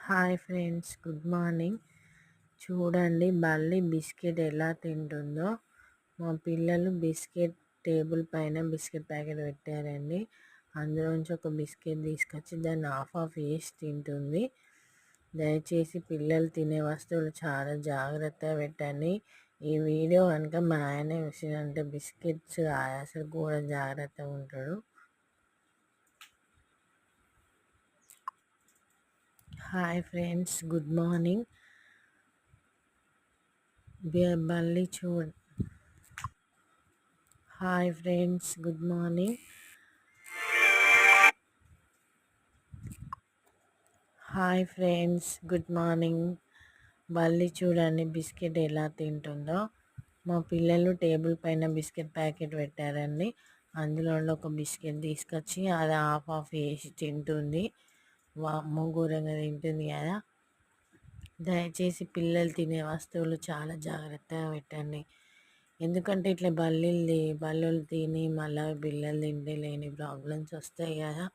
Hi friends, good morning. చూడండి బల్లి biscuit ఎలా తింటుందో. మా పిల్లలు బిస్కెట్ టేబుల్ పైన బిస్కెట్ ప్యాకెట్ పెట్టారండి. అందులోంచి ఒక బిస్కెట్ తీసుకొచ్చి దాన్ని హాఫ్ ఆఫ్ వేసి తింటుంది. దయచేసి పిల్లలు తినే వస్తువులు చాలా జాగ్రత్తగా పెట్టండి. ఈ వీడియో కనుక మా ఆయన విషయంటే బిస్కెట్స్ అసలు కూడా జాగ్రత్తగా ఉంటాడు. Hi friends, good morning. బల్లి hi friends, good morning. Hi friends, good morning. బల్లి చూడండి బిస్కెట్ ఎలా తింటుందో. మా పిల్లలు టేబుల్ పైన బిస్కెట్ ప్యాకెట్ పెట్టారండి. అందులో ఒక బిస్కెట్ తీసుకొచ్చి అది హాఫ్ ఆఫ్ వేసి తింటుంది. వామ్మో ఘోరంగా తింటుంది కదా. దయచేసి పిల్లలు తినే వస్తువులు చాలా జాగ్రత్తగా పెట్టండి. ఎందుకంటే ఇట్లా బల్లులు తిని మళ్ళీ పిల్లలు తింటే లేని ప్రాబ్లమ్స్ వస్తాయి కదా.